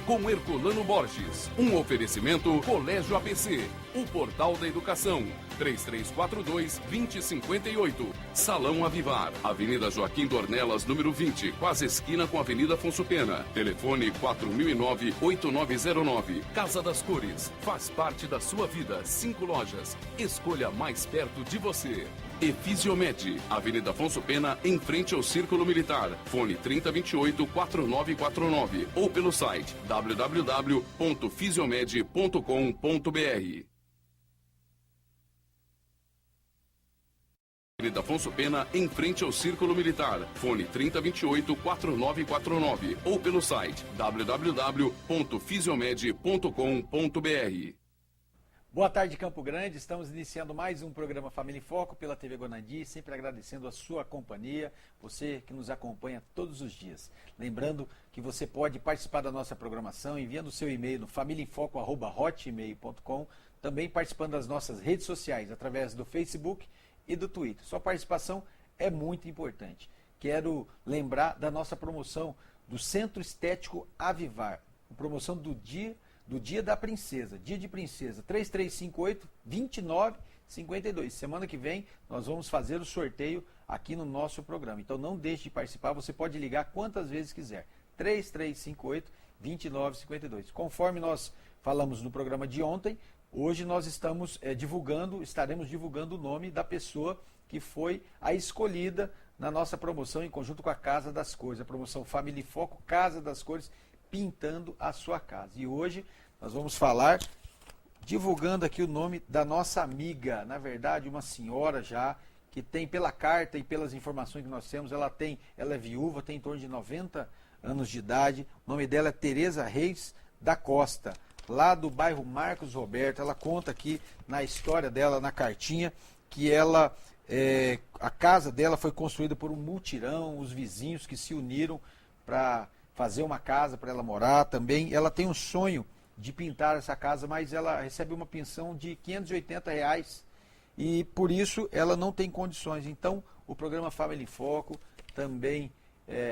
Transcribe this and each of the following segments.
com Herculano Borges. Um oferecimento Colégio APC, o portal da educação. 3342-2058. Salão Avivar, Avenida Joaquim Dornelas, número 20, quase esquina com a Avenida Afonso Pena. Telefone 4009-8909. Casa das Cores, faz parte da sua vida. 5 lojas. Escolha mais perto de você. E Fisiomed, Avenida Afonso Pena, em frente ao Círculo Militar. Fone 3028-4949 ou pelo site www.fisiomed.com.br. Avenida Afonso Pena, em frente ao Círculo Militar. Fone 3028-4949 ou pelo site www.fisiomed.com.br. Boa tarde, Campo Grande. Estamos iniciando mais um programa Família em Foco pela TV Gonandi, sempre agradecendo a sua companhia, você que nos acompanha todos os dias. Lembrando que você pode participar da nossa programação enviando o seu e-mail no familiaemfoco@hotmail.com, também participando das nossas redes sociais através do Facebook e do Twitter. Sua participação é muito importante. Quero lembrar da nossa promoção do Centro Estético Avivar, a promoção do Dia da Princesa, Dia de Princesa, 3358-2952. Semana que vem nós vamos fazer o sorteio aqui no nosso programa. Então não deixe de participar, você pode ligar quantas vezes quiser. 3358-2952. Conforme nós falamos no programa de ontem, hoje nós estaremos divulgando o nome da pessoa que foi a escolhida na nossa promoção em conjunto com a Casa das Cores, a promoção Família em Foco, Casa das Cores, pintando a sua casa. E hoje nós vamos falar, divulgando aqui o nome da nossa amiga, na verdade uma senhora já, que tem pela carta e pelas informações que nós temos, ela é viúva, tem em torno de 90 anos de idade, o nome dela é Tereza Reis da Costa, lá do bairro Marcos Roberto. Ela conta aqui na história dela, na cartinha, que a casa dela foi construída por um mutirão, os vizinhos que se uniram para fazer uma casa para ela morar. Também ela tem um sonho de pintar essa casa, mas ela recebe uma pensão de R$580 e por isso ela não tem condições. Então o programa Família em Foco, também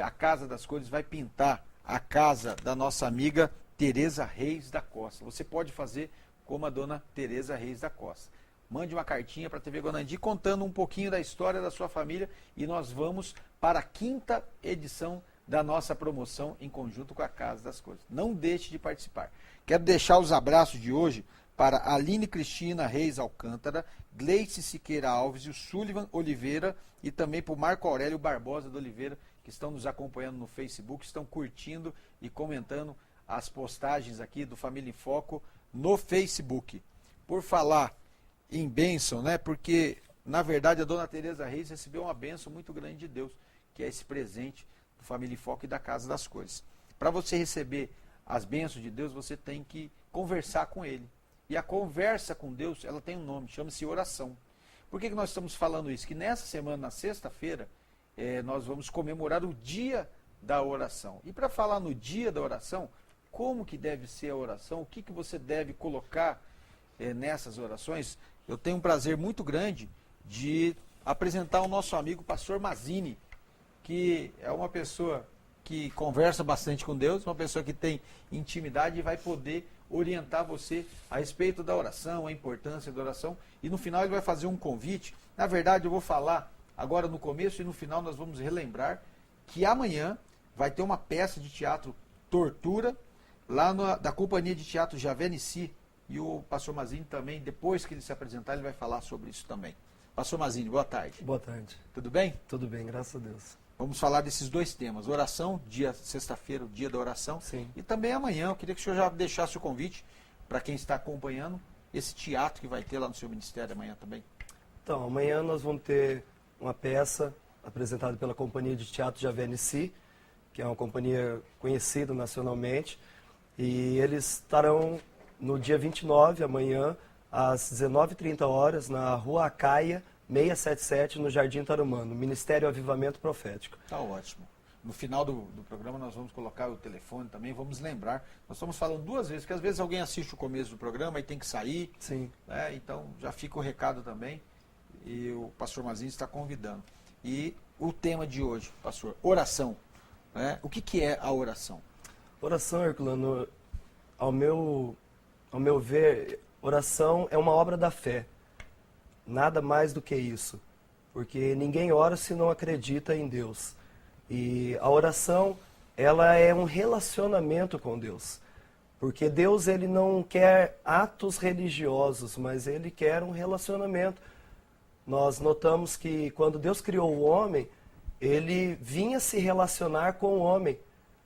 a Casa das Cores, vai pintar a casa da nossa amiga Tereza Reis da Costa. Você pode fazer como a dona Tereza Reis da Costa. Mande uma cartinha para a TV Gonandi contando um pouquinho da história da sua família e nós vamos para a 5ª edição da nossa promoção em conjunto com a Casa das Cores. Não deixe de participar. Quero deixar os abraços de hoje para a Aline Cristina Reis Alcântara, Gleice Siqueira Alves e o Sullivan Oliveira, e também para o Marco Aurélio Barbosa de Oliveira, que estão nos acompanhando no Facebook, estão curtindo e comentando as postagens aqui do Família em Foco no Facebook. Por falar em bênção, né? Porque na verdade a dona Tereza Reis recebeu uma bênção muito grande de Deus, que é esse presente do Família em Foco e da Casa das Cores. Para você receber as bênçãos de Deus, você tem que conversar com Ele. E a conversa com Deus, ela tem um nome, chama-se oração. Por que nós estamos falando isso? Que nessa semana, na sexta-feira, nós vamos comemorar o Dia da Oração. E para falar no Dia da Oração, como que deve ser a oração, o que você deve colocar nessas orações, eu tenho um prazer muito grande de apresentar o nosso amigo Pastor Mazini, que é uma pessoa que conversa bastante com Deus, uma pessoa que tem intimidade e vai poder orientar você a respeito da oração, a importância da oração. E no final ele vai fazer um convite. Na verdade, eu vou falar agora no começo e no final nós vamos relembrar que amanhã vai ter uma peça de teatro Tortura, lá da Companhia de Teatro Javenici. E o Pastor Mazini também, depois que ele se apresentar, ele vai falar sobre isso também. Pastor Mazini, boa tarde. Boa tarde. Tudo bem? Tudo bem, graças a Deus. Vamos falar desses dois temas, oração, sexta-feira, o dia da oração. Sim. E também amanhã, eu queria que o senhor já deixasse o convite para quem está acompanhando esse teatro que vai ter lá no seu ministério amanhã também. Então, amanhã nós vamos ter uma peça apresentada pela Companhia de Teatro Javenici, que é uma companhia conhecida nacionalmente, e eles estarão no dia 29, amanhã, às 19h30, na Rua Acaia, 677, no Jardim Tarumã, no Ministério Avivamento Profético. Tá ótimo. No final do programa nós vamos colocar o telefone também, vamos lembrar. Nós estamos falando duas vezes, porque às vezes alguém assiste o começo do programa e tem que sair. Sim. Né? Então já fica o recado também. E o pastor Mazini está convidando. E o tema de hoje, pastor, oração. Né? O que é a oração? Oração, Herculano, ao meu ver, oração é uma obra da fé. Nada mais do que isso. Porque ninguém ora se não acredita em Deus. E a oração, ela é um relacionamento com Deus. Porque Deus, ele não quer atos religiosos, mas ele quer um relacionamento. Nós notamos que quando Deus criou o homem, ele vinha se relacionar com o homem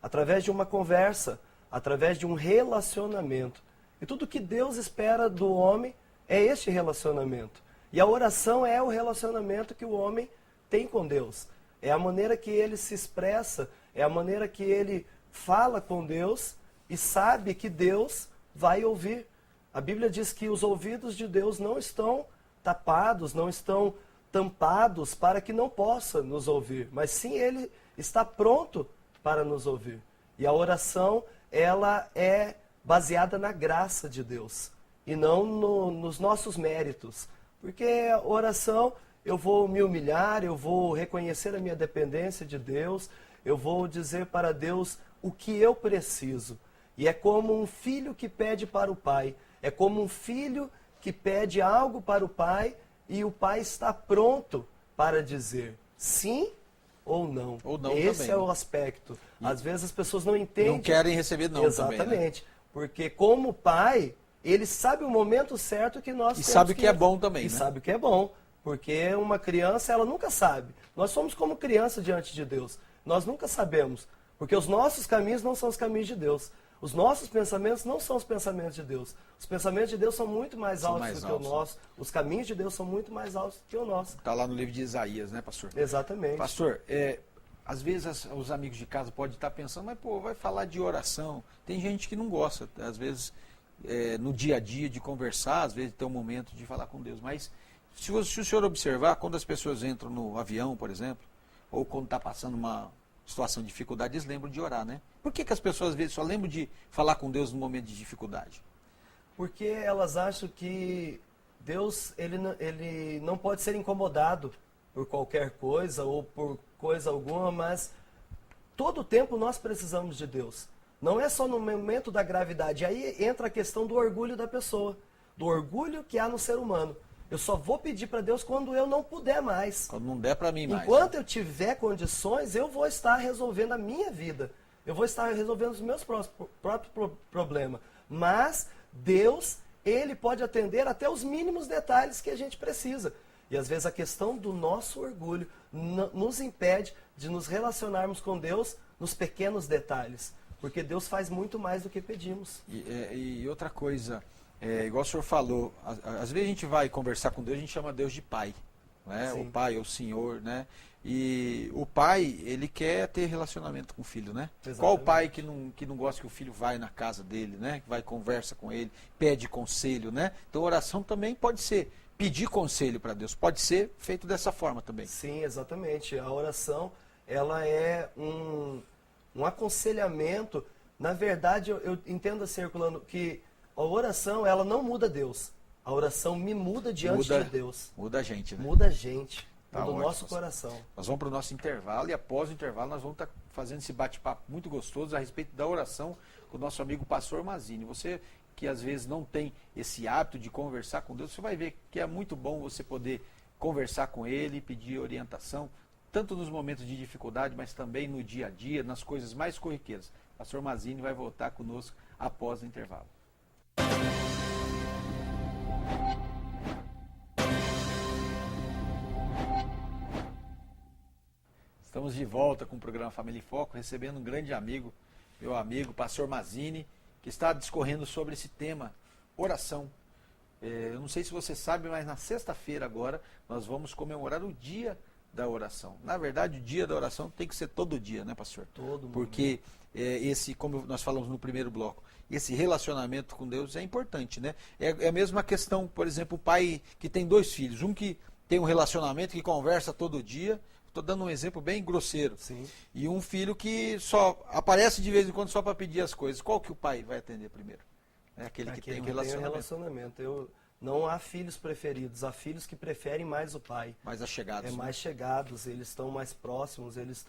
através de uma conversa, através de um relacionamento. E tudo que Deus espera do homem é este relacionamento. E a oração é o relacionamento que o homem tem com Deus. É a maneira que ele se expressa, é a maneira que ele fala com Deus e sabe que Deus vai ouvir. A Bíblia diz que os ouvidos de Deus não estão tapados, não estão tampados para que não possa nos ouvir, mas sim ele está pronto para nos ouvir. E a oração, ela é baseada na graça de Deus e não nos nossos méritos. Porque a oração, eu vou me humilhar, eu vou reconhecer a minha dependência de Deus, eu vou dizer para Deus o que eu preciso. E é como um filho que pede para o pai, é como um filho que pede algo para o pai e o pai está pronto para dizer sim ou não. Ou não Esse também, é o né? aspecto. Às vezes as pessoas não entendem. Não querem receber não também, né? Exatamente. Porque como pai, ele sabe o momento certo que nós E temos sabe o que é bom também, E né? sabe o que é bom. Porque uma criança, ela nunca sabe. Nós somos como criança diante de Deus. Nós nunca sabemos. Porque os nossos caminhos não são os caminhos de Deus. Os nossos pensamentos não são os pensamentos de Deus. Os pensamentos de Deus são muito mais altos do que o nosso. Os caminhos de Deus são muito mais altos do que o nosso. Está lá no livro de Isaías, né, pastor? Exatamente. Pastor, às vezes os amigos de casa podem estar pensando, mas pô, vai falar de oração. Tem gente que não gosta, às vezes, no dia a dia, de conversar, às vezes ter um momento de falar com Deus. Mas se o senhor observar, quando as pessoas entram no avião, por exemplo, ou quando está passando uma situação de dificuldade, eles lembram de orar, né? Por que as pessoas às vezes só lembram de falar com Deus no momento de dificuldade? Porque elas acham que Deus, ele não pode ser incomodado por qualquer coisa ou por coisa alguma, mas todo o tempo nós precisamos de Deus. Não é só no momento da gravidade. Aí entra a questão do orgulho da pessoa, do orgulho que há no ser humano. Eu só vou pedir para Deus quando eu não puder mais. Quando não der para mim mais. Enquanto eu tiver condições, eu vou estar resolvendo a minha vida. Eu vou estar resolvendo os meus próprios problemas. Mas Deus, ele pode atender até os mínimos detalhes que a gente precisa. E às vezes a questão do nosso orgulho nos impede de nos relacionarmos com Deus nos pequenos detalhes. Porque Deus faz muito mais do que pedimos. E outra coisa, igual o senhor falou, às vezes a gente vai conversar com Deus, a gente chama Deus de Pai. Né? O Pai, o Senhor, né? E o pai, ele quer ter relacionamento com o filho, né? Exatamente. Qual o pai que não gosta que o filho vai na casa dele, né? Que vai conversa com ele, pede conselho, né? Então oração também pode ser pedir conselho para Deus, pode ser feito dessa forma também. Sim, exatamente. A oração, ela é um aconselhamento. Na verdade, eu entendo assim, Herculano, que a oração, ela não muda Deus. A oração me muda diante de Deus. Muda a gente, né? Muda a gente. Tá Do ótimo, nosso coração. Nós vamos para o nosso intervalo e após o intervalo nós vamos estar fazendo esse bate-papo muito gostoso a respeito da oração com o nosso amigo pastor Mazini. Você que às vezes não tem esse hábito de conversar com Deus, você vai ver que é muito bom você poder conversar com ele, pedir orientação, tanto nos momentos de dificuldade, mas também no dia a dia, nas coisas mais corriqueiras. Pastor Mazini vai voltar conosco após o intervalo. Estamos de volta com o programa Família em Foco, recebendo um grande amigo, meu amigo, pastor Mazini, que está discorrendo sobre esse tema, oração. Eu não sei se você sabe, mas na sexta-feira agora nós vamos comemorar o dia da oração. Na verdade, o dia da oração tem que ser todo dia, né, pastor? Todo mundo. Porque como nós falamos no primeiro bloco, esse relacionamento com Deus é importante, né? É a mesma questão, por exemplo, o pai que tem 2 filhos, um que tem um relacionamento, que conversa todo dia. Estou dando um exemplo bem grosseiro. Sim. E um filho que só aparece de vez em quando só para pedir as coisas. Qual que o pai vai atender primeiro? É aquele que tem um relacionamento. Não há filhos preferidos, há filhos que preferem mais o pai. Mais achegados. Mais chegados, eles estão mais próximos, eles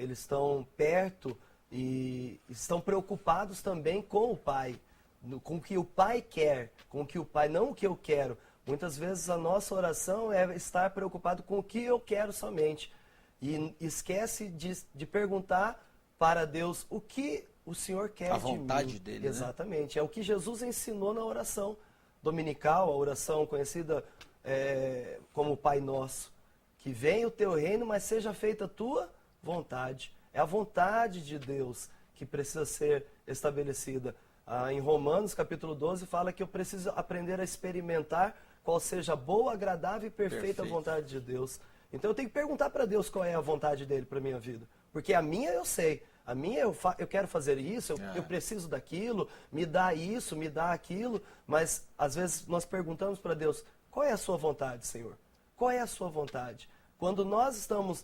estão perto e estão preocupados também com o pai, com o que o pai quer, com o que o pai, não o que eu quero. Muitas vezes a nossa oração é estar preocupado com o que eu quero somente. E esquece de perguntar para Deus o que o Senhor quer de mim. A vontade dele, Exatamente. Né? É o que Jesus ensinou na oração dominical, a oração conhecida como Pai Nosso. Que venha o teu reino, mas seja feita a tua vontade. É a vontade de Deus que precisa ser estabelecida. Em Romanos, capítulo 12, fala que eu preciso aprender a experimentar qual seja a boa, agradável e perfeita vontade de Deus. Então eu tenho que perguntar para Deus qual é a vontade dele para a minha vida. Porque a minha eu sei. A minha eu quero fazer isso, eu preciso daquilo, me dá isso, me dá aquilo. Mas às vezes nós perguntamos para Deus, qual é a sua vontade, Senhor? Qual é a sua vontade? Quando nós estamos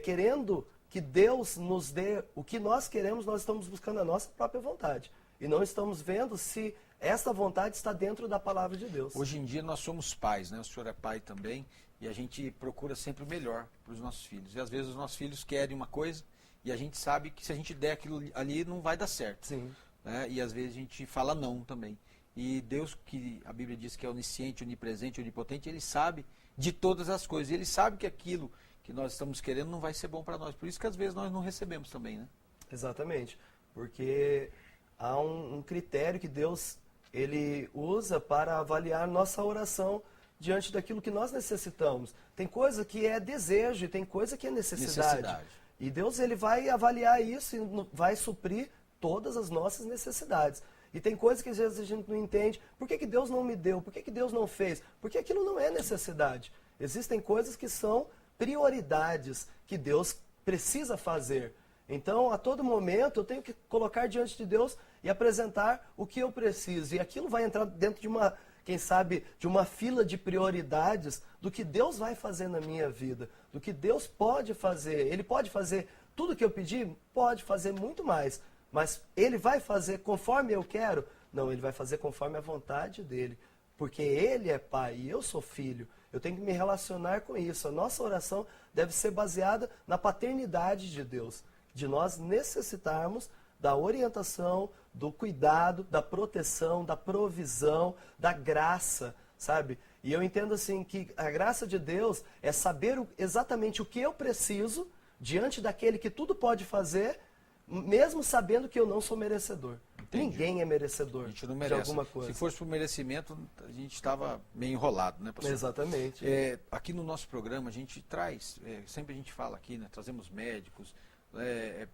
querendo que Deus nos dê o que nós queremos, nós estamos buscando a nossa própria vontade. E não estamos vendo se essa vontade está dentro da palavra de Deus. Hoje em dia nós somos pais, né? O senhor é pai também, e a gente procura sempre o melhor para os nossos filhos. E às vezes os nossos filhos querem uma coisa, e a gente sabe que se a gente der aquilo ali, não vai dar certo. Sim. Né? E às vezes a gente fala não também. E Deus, que a Bíblia diz que é onisciente, onipresente, onipotente, Ele sabe de todas as coisas. Ele sabe que aquilo que nós estamos querendo não vai ser bom para nós. Por isso que às vezes nós não recebemos também, né? Exatamente. Porque há um critério que Deus ele usa para avaliar nossa oração diante daquilo que nós necessitamos. Tem coisa que é desejo e tem coisa que é necessidade. E Deus ele vai avaliar isso e vai suprir todas as nossas necessidades. E tem coisas que às vezes a gente não entende. Por que Deus não me deu? Por que Deus não fez? Porque aquilo não é necessidade. Existem coisas que são prioridades que Deus precisa fazer. Então, a todo momento, eu tenho que colocar diante de Deus e apresentar o que eu preciso. E aquilo vai entrar dentro de uma, quem sabe, de uma fila de prioridades do que Deus vai fazer na minha vida, do que Deus pode fazer. Ele pode fazer tudo o que eu pedi? Pode fazer muito mais. Mas Ele vai fazer conforme eu quero? Não, Ele vai fazer conforme a vontade dEle. Porque Ele é Pai e eu sou filho. Eu tenho que me relacionar com isso. A nossa oração deve ser baseada na paternidade de Deus. De nós necessitarmos da orientação, do cuidado, da proteção, da provisão, da graça, sabe? E eu entendo assim que a graça de Deus é saber exatamente o que eu preciso diante daquele que tudo pode fazer, mesmo sabendo que eu não sou merecedor. Entendi. Ninguém é merecedor a gente não merece. De alguma coisa. Se fosse por merecimento, a gente estava meio enrolado, né, pastor? Exatamente. Aqui no nosso programa a gente traz, sempre a gente fala aqui, né, trazemos médicos,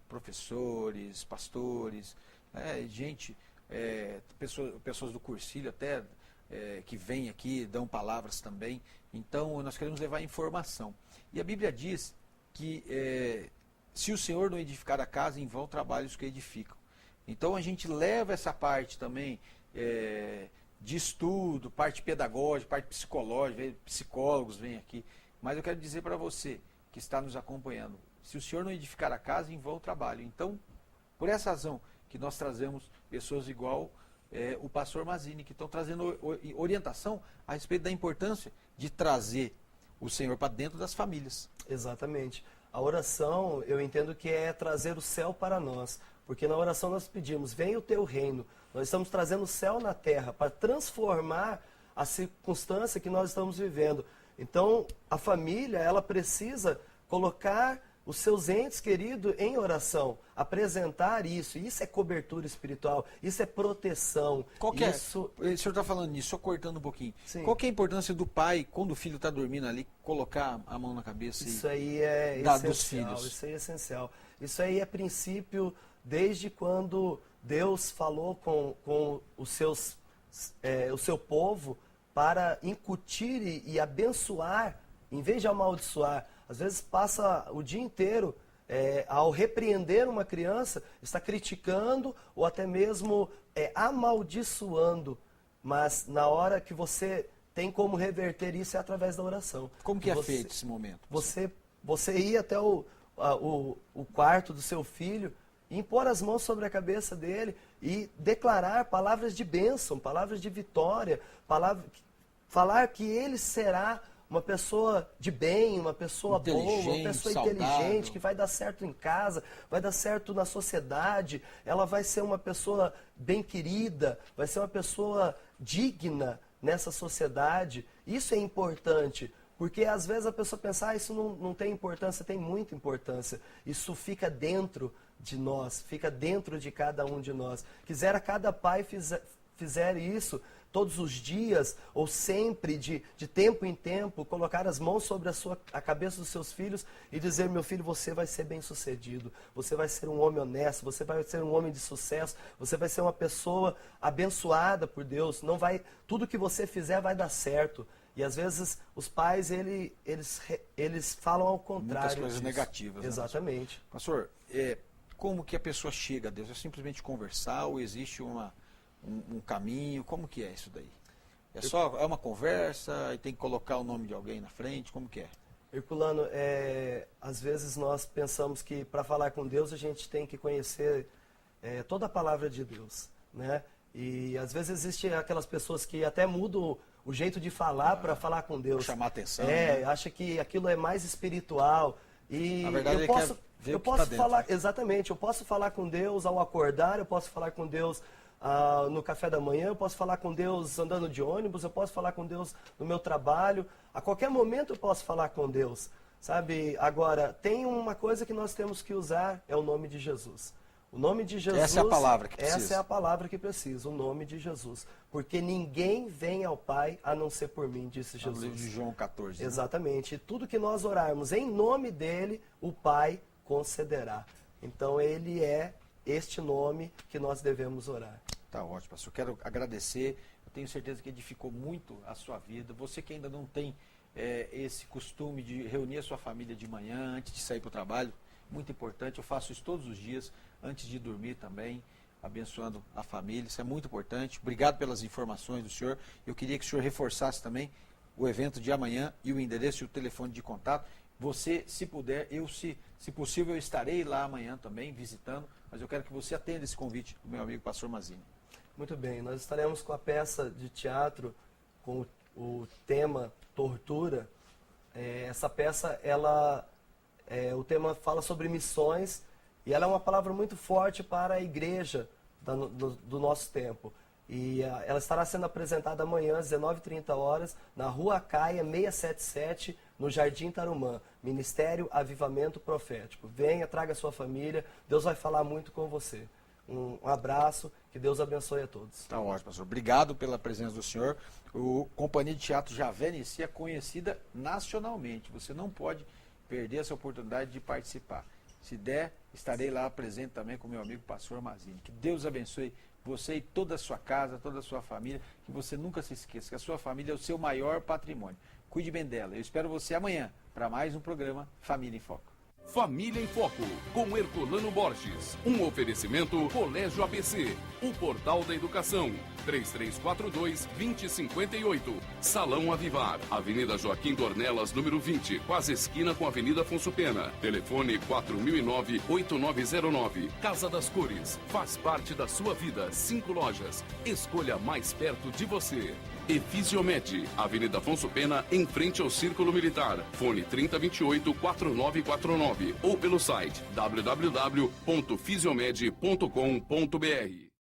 professores, pastores, gente, pessoas do cursilho até, que vêm aqui, dão palavras também. Então nós queremos levar informação. E a Bíblia diz que se o Senhor não edificar a casa, em vão trabalham os que edificam. Então a gente leva essa parte também de estudo, parte pedagógica, parte psicológica, psicólogos vêm aqui. Mas eu quero dizer para você que está nos acompanhando, se o Senhor não edificar a casa, em vão trabalho. Então, por essa razão que nós trazemos pessoas igual o pastor Mazini, que estão trazendo orientação a respeito da importância de trazer o Senhor para dentro das famílias. Exatamente. A oração, eu entendo que é trazer o céu para nós. Porque na oração nós pedimos, venha o teu reino. Nós estamos trazendo o céu na terra para transformar a circunstância que nós estamos vivendo. Então, a família, ela precisa colocar os seus entes queridos em oração, apresentar isso. Isso é cobertura espiritual, isso é proteção. O senhor está falando nisso, só cortando um pouquinho. Sim. Qual que é a importância do pai, quando o filho está dormindo ali, colocar a mão na cabeça isso aí é dos filhos? Isso aí é essencial. Isso aí é princípio desde quando Deus falou com o seu povo para incutir e abençoar, em vez de amaldiçoar. Às vezes passa o dia inteiro, ao repreender uma criança, está criticando ou até mesmo amaldiçoando. Mas na hora que você tem como reverter isso é através da oração. Como que é feito esse momento? Você ir até o quarto do seu filho, impor as mãos sobre a cabeça dele e declarar palavras de bênção, palavras de vitória, falar que ele será uma pessoa de bem, uma pessoa boa, uma pessoa inteligente, que vai dar certo em casa, vai dar certo na sociedade, ela vai ser uma pessoa bem querida, vai ser uma pessoa digna nessa sociedade. Isso é importante, porque às vezes a pessoa pensa, isso não tem importância, tem muita importância. Isso fica dentro de nós, fica dentro de cada um de nós. Quisera cada pai fizer isso todos os dias, ou sempre, de tempo em tempo, colocar as mãos sobre a cabeça dos seus filhos e dizer, meu filho, você vai ser bem sucedido, você vai ser um homem honesto, você vai ser um homem de sucesso, você vai ser uma pessoa abençoada por Deus, tudo que você fizer vai dar certo. E às vezes os pais, eles falam ao contrário. Muitas coisas negativas. Exatamente. Né, pastor, como que a pessoa chega a Deus? É simplesmente conversar ou existe um caminho? Como que é isso daí? É uma conversa e tem que colocar o nome de alguém na frente? Como que é? Herculano, às vezes nós pensamos que para falar com Deus a gente tem que conhecer toda a palavra de Deus, né? E às vezes existem aquelas pessoas que até mudam o jeito de falar para falar com Deus. Chamar atenção. Né? Acha que aquilo é mais espiritual. E na verdade, eu posso falar, exatamente, eu posso falar com Deus ao acordar, eu posso falar com Deus no café da manhã, eu posso falar com Deus andando de ônibus, eu posso falar com Deus no meu trabalho, a qualquer momento eu posso falar com Deus, sabe? Agora, tem uma coisa que nós temos que usar, é o nome de Jesus. O nome de Jesus, essa é a palavra que precisa. Essa é a palavra que precisa, o nome de Jesus. Porque ninguém vem ao Pai a não ser por mim, disse Jesus. No livro de João 14. Exatamente. E tudo que nós orarmos em nome dele, o Pai concederá. Então, ele é este nome que nós devemos orar. Tá ótimo, pastor. Quero agradecer. Eu tenho certeza que edificou muito a sua vida. Você que ainda não tem esse costume de reunir a sua família de manhã, antes de sair para o trabalho, muito importante. Eu faço isso todos os dias, antes de dormir também, abençoando a família. Isso é muito importante. Obrigado pelas informações do senhor. Eu queria que o senhor reforçasse também o evento de amanhã e o endereço e o telefone de contato. Você, se puder, se possível, eu estarei lá amanhã também, visitando, mas eu quero que você atenda esse convite do meu amigo pastor Mazini. Muito bem, nós estaremos com a peça de teatro com o tema Tortura. Essa peça, o tema fala sobre missões e ela é uma palavra muito forte para a igreja do nosso tempo. E ela estará sendo apresentada amanhã às 19h30, na Rua Caia 677, no Jardim Tarumã. Ministério Avivamento Profético. Venha, traga a sua família, Deus vai falar muito com você. Um abraço, que Deus abençoe a todos. Tá ótimo, pastor. Obrigado pela presença do senhor. O Companhia de Teatro Javé Nissi é conhecida nacionalmente. Você não pode perder essa oportunidade de participar. Se der, estarei lá presente também com meu amigo pastor Mazini. Que Deus abençoe você e toda a sua casa, toda a sua família. Que você nunca se esqueça que a sua família é o seu maior patrimônio. Cuide bem dela. Eu espero você amanhã para mais um programa Família em Foco. Família em Foco, com Herculano Borges. Um oferecimento Colégio ABC, o portal da educação. 3342-2058. Salão Avivar, Avenida Joaquim Dornelas, número 20, quase esquina com a Avenida Afonso Pena. Telefone 4009-8909. Casa das Cores, faz parte da sua vida. 5 lojas. Escolha mais perto de você. Efisiomed, Avenida Afonso Pena, em frente ao Círculo Militar. Fone 3028-4949 ou pelo site www.fisiomed.com.br.